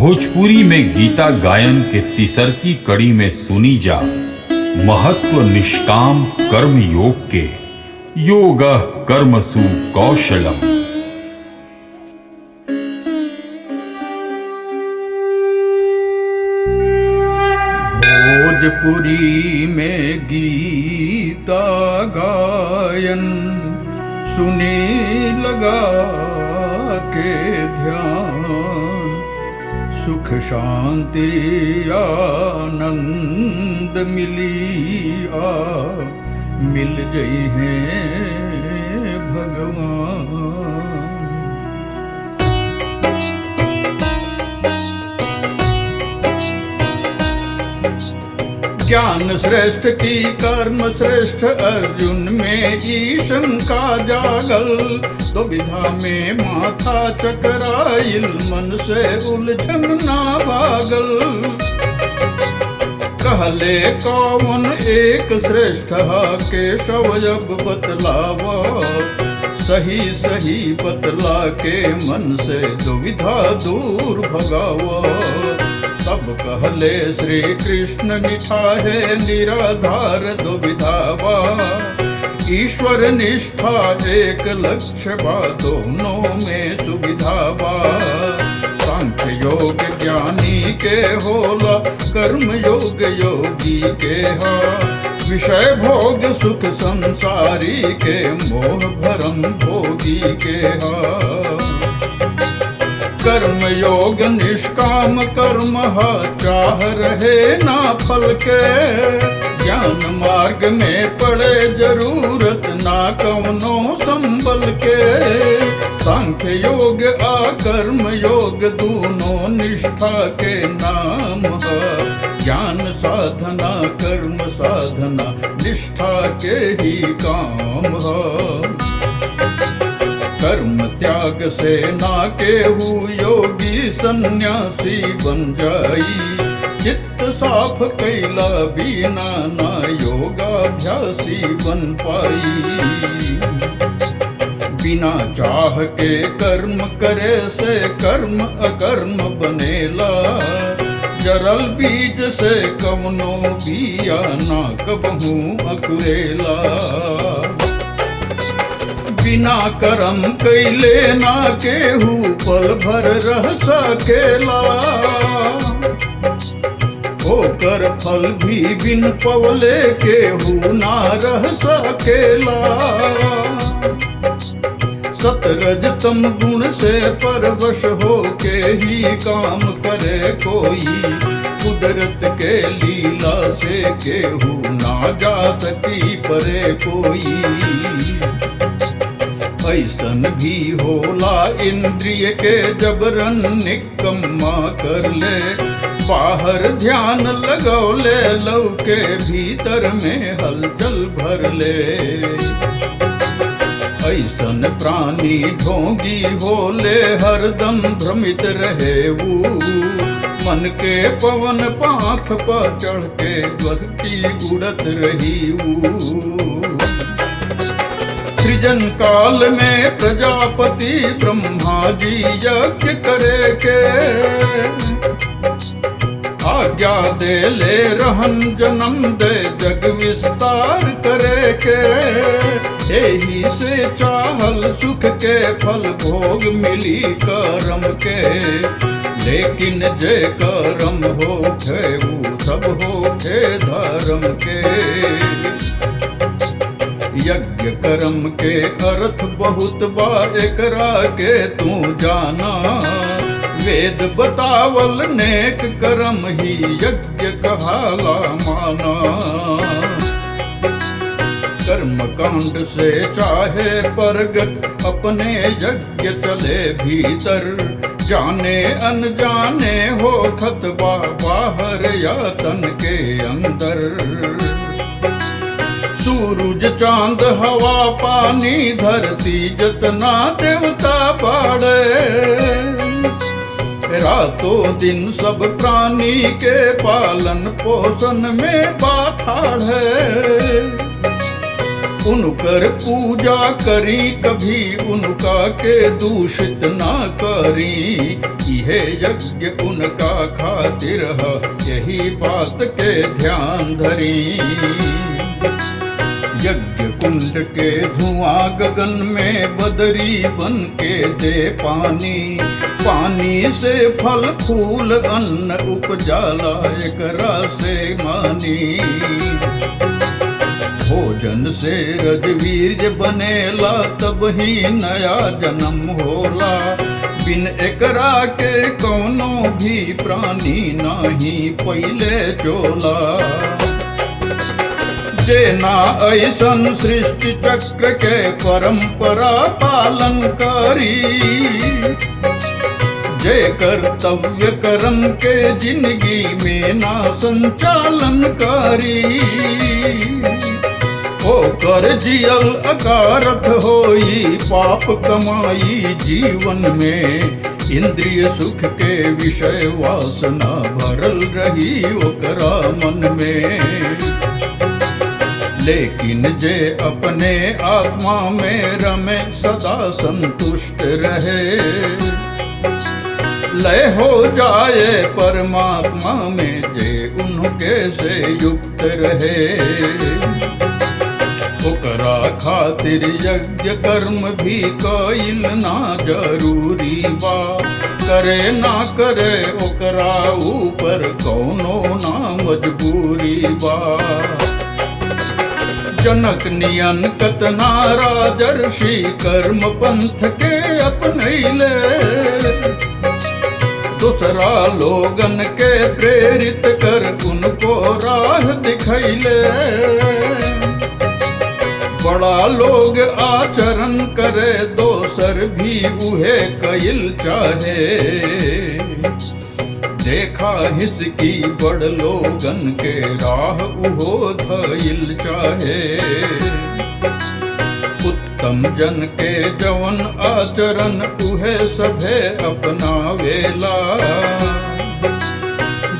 भोजपुरी में गीता गायन के तीसरकी कड़ी में सुनी जा महत्व निष्काम कर्म योग के। योगः कर्मसु कौशलम। भोजपुरी में गीता गायन सुनी लगा के ध्यान, सुख शांति आनंद मिल जई हैं भगवान। ज्ञान श्रेष्ठ की कर्म श्रेष्ठ, अर्जुन में ईशन का जागल। दुविधा में माथा चकराइल, मन से उलझन ना भागल। कहले कौन एक श्रेष्ठ केशव जब बतलावा, सही सही बतला के मन से दुविधा दूर भगावा। तब कहले श्री कृष्ण निठा है निराधार दुविधावा। ईश्वर निष्ठा एक लक्ष्य बा, दोनों में सुविधा बा। सांख्य योग ज्ञानी के होला, कर्म योग योगी के हा। विषय भोग सुख संसारी के, मोह भरम भोगी के हा। कर्म योग निष्काम कर्म हा, चाह रहे ना फल के। ज्ञान मार्ग में पड़े जरूरत ना कवनो संबल के। सांख्य योग आ कर्म योग दोनों निष्ठा के नाम है। ज्ञान साधना कर्म साधना निष्ठा के ही काम है। कर्म त्याग से ना केहू योगी सन्यासी बन जाई। चित्त साफ कैला बिना ना योगाभ्यासी बन पाई। बिना चाह के कर्म करे से कर्म अकर्म बनेला। जरल बीज से कवनो बिया ना कबहू अकुरेला। बिना करम कैले ना केहू पल भर रह सकेला। होकर फल भी बिन पवले केहू ना रह सकेला। सतरज तम गुण से परवश हो के ही काम करे कोई। कुदरत के लीला से केहू ना जा सकी परे कोई। ऐसन भी होला इंद्रिय के जबरन निकम्मा कर ले। बाहर ध्यान लगौले लौके भीतर में हलचल भर ले। ऐसन प्राणी ढोंगी होले हरदम भ्रमित रहे वो। मन के पवन पाख पर चढ़ के बरती उड़त रही वो। सृजन काल में प्रजापति ब्रह्मा जी यज्ञ करे के। आज्ञा दे ले रहन जन्म दे जग विस्तार करे के। यही से चाहल सुख के फल भोग मिली करम के। लेकिन जे करम होखे वो सब होखे धर्म के। यज्ञ कर्म के अर्थ बहुत बा, एकरा के तू जाना। वेद बतावल नेक कर्म ही यज्ञ कहाला माना। कर्म कांड से चाहे परगट अपने यज्ञ चले भीतर। जाने अनजाने हो खतबा बाहर या तन के अंदर। सूरज चांद हवा पानी धरती जतना देवता बाड़े। रातों दिन सब प्राणी के पालन पोषण में बाठाड़ है। उनकर पूजा करी कभी उनका के दूषित ना करी। इहे यज्ञ उनका खातिर है, यही बात के ध्यान धरी। यज्ञ कुंड के धुआं गगन में बदरी बन के दे पानी, पानी से फल फूल अन्न उपजाला एकरा से मानी। भोजन से रजवीर्य बनेला तब ही नया जन्म होला, बिन एकरा के कौनो भी प्राणी नाही पहिले चोला। जेना ऐसन सृष्टि चक्र के परंपरा पालन करी, जे कर्तव्य कर्म के जिंदगी में ना संचालन करी। ओकर जियल अकारथ होई पाप कमाई जीवन में, इंद्रिय सुख के विषय वासना भरल रही ओकरा मन में। लेकिन जे अपने आत्मा में रमे सदा संतुष्ट रहे, लय हो जाए परमात्मा में जे उनके से युक्त रहे। ओकरा खातिर यज्ञ कर्म भी कईल ना जरूरी बा, करे ना करे ओकरा ऊपर कौनो ना मजबूरी बा। जनक नियन कतना राजर्षि कर्म पंथ के अपनैले, दूसरा लोगन के प्रेरित कर उनको राह दिखैले। बड़ा लोग आचरण करे दोसर भी उहे कइल चाहे, देखा हिसकी बड़ लोगन के राह उहो धइल चाहे। उत्तम जन के जवन आचरण उहे सभे अपनावेला,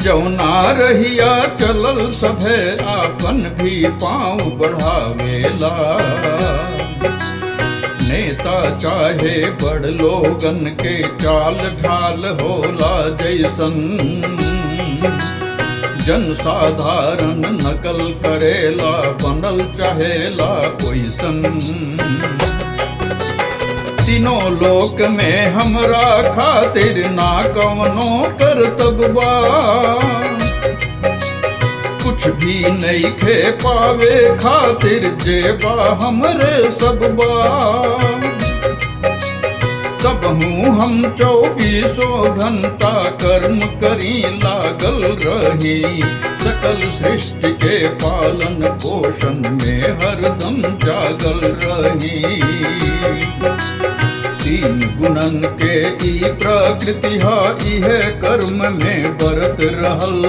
जौना रहिया चलल सभे आपन भी पाँव बढ़ावेला। नेता चाहे बड़ लोगन के चाल ढाल होला जैसन, जन साधारण नकल करेला बनल चाहेला ओइसन। तीनों लोक में हमरा खातिर ना कवनो करतब बा, कुछ भी नहीं खे पावे खातिर जेबा हमरे सब बा। सबहू हम 24 घंटा कर्म करी लागल रही, सकल सृष्टि के पालन पोषण में हरदम जागल रही। तीन गुणन के ई प्रकृति हा इहे कर्म में बरत रहल,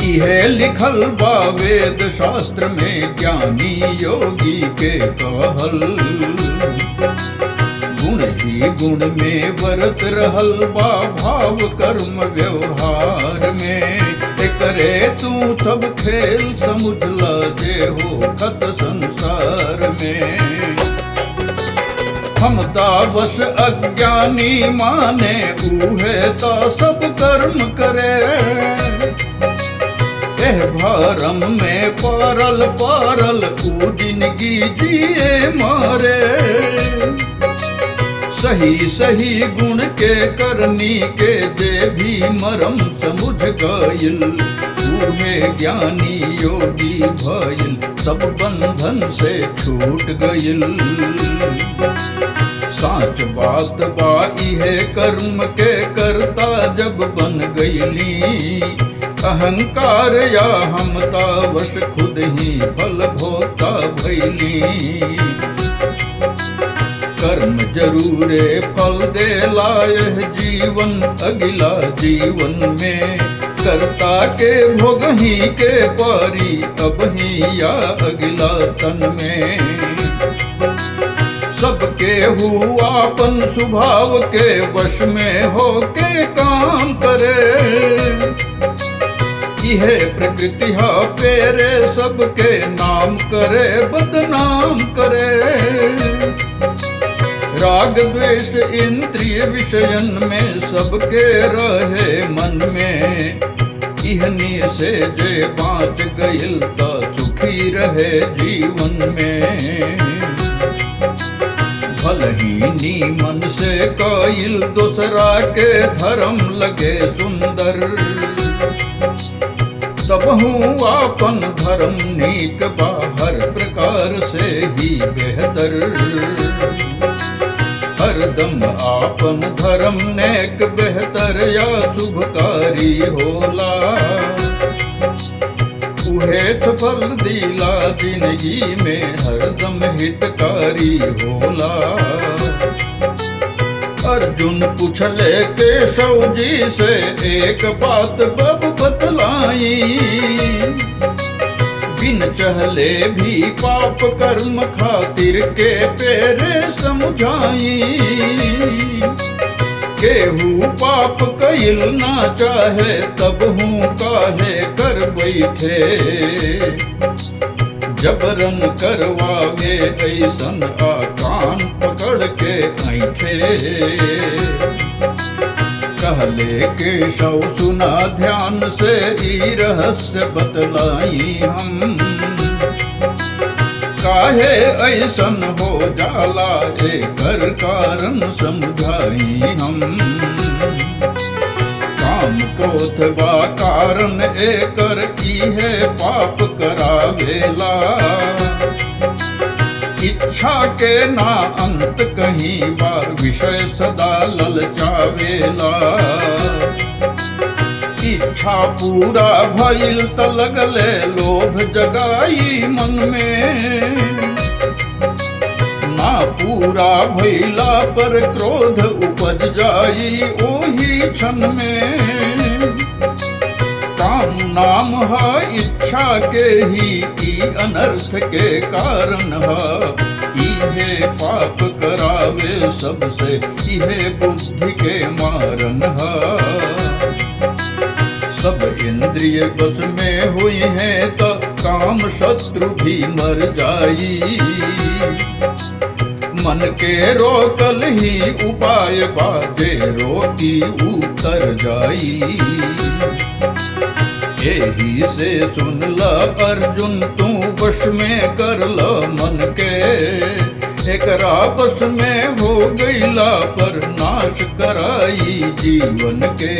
इहे लिखल बा वेद शास्त्र में ज्ञानी योगी के कहल। गुण ही गुण में बरत रहल बा भाव कर्म व्यवहार में, एकरे तू सब खेल समुझला जे हो खत संसार में। हम बस अज्ञानी माने उहे तो सब कर्म करे, एह भरम में पारल पारल ऊ जिंदगी जिए मारे। सही सही गुण के करनी के जे भी मरम समुझ गइल, उहे ज्ञानी योगी भइल, सब बंधन से छूट गइल। साच बात बा इहे कर्म के करता जब बन गइली, अहंकार या हमता वश खुद ही फल भोगता भइली। कर्म जरूरे फल देला यह जीवन अगिला जीवन में, कर्ता के भोग ही के पारी अब ही या अगिला तन में। सबके हुआपन स्वभाव के वश में हो के काम करे, इहे प्रकृति हा पेरे सबके नाम करे बदनाम करे। राग द्वेष इंद्रिय विषयन में सबके रहे मन में, इहनी से जे बाँच गइल त सुखी रहे जीवन में। भलही नीमन से कइल दूसरा के धर्म लगे सुंदर, तबहू आपन धर्म नीक बा हर प्रकार से ही बेहतर। हरदम आपन धर्म नेक बेहतर या शुभकारी होला, उहे फल दिला जिंदगी में हरदम हितकारी होला। अर्जुन पूछले केशव जी से एक बात बब बतलाई, बिन चहले भी पाप कर्म खातिर के पेरे समझाई। केहू पाप कइल ना चाहे तब हूँ काहे कर बैठे, जबरन करवावे ऐसन आ कान पकड़ के ऐठे। कहले केशव सुना ध्यान से ई रहस्य बतलाई हम, काहे ऐसन हो जाला एकर कारण समझाई हम। काम क्रोध बा कारण एकर इहे पाप करावेला, इच्छा के ना अंत कहीं बार विषय सदा ललचावेला। इच्छा पूरा भइल त लगले लोभ जगाई मन में, ना पूरा भइला पर क्रोध उपज जाई ओही क्षण में। काम नाम है इच्छा के ही ई अनर्थ के कारण है, इहे पाप करावे सबसे इहे बुद्धि के मारन है। सब इंद्रिय बस में हुई है तो काम शत्रु भी मर जाई, मन के रोकल ही उपाय बाजे रोटी उतर जाई। यही से सुन ल अर्जुन तू वश में कर ल मन के, एकरा बस में हो गईला पर नाश कराई जीवन के।